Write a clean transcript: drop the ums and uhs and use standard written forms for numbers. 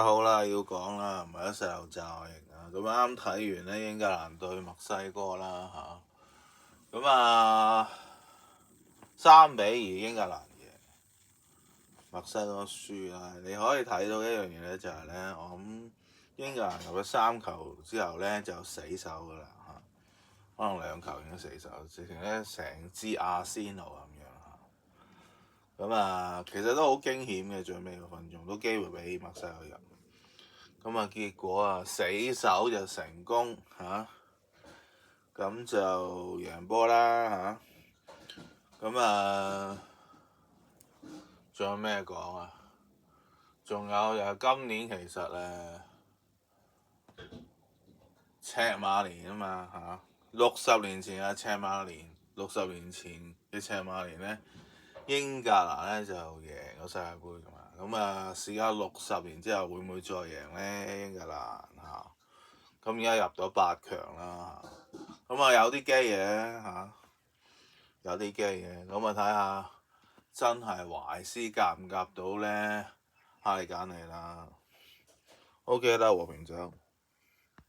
好啦，要講啦，唔係得細路仔啊！咁啱睇完咧英格蘭對墨西哥啦嚇，咁3-2英格蘭贏，墨西哥輸啦。你可以睇到一樣嘢咧，就係咧，我諗英格蘭入咗3球之後咧就死守噶啦嚇，可能2球已經死守，直情咧成支阿仙奴咁樣嚇。其實都好驚險嘅，最尾嗰分鐘都機會俾墨西哥入。結果死守就成功嚇，咁就贏波啦嚇。仲有咩講啊？仲有就係今年其實赤馬年啊嘛嚇，60年前嘅赤馬年，60年前嘅赤馬年咧，英格蘭咧就贏咗世界盃㗎嘛。試下60年之後會唔會再贏咧？英格蘭嚇，咁而家入咗8強啦，有啲機嘅嚇，有啲機嘅。睇下真係懷斯夾唔夾到咧？哈利簡尼啦，OK 啦，和平獎。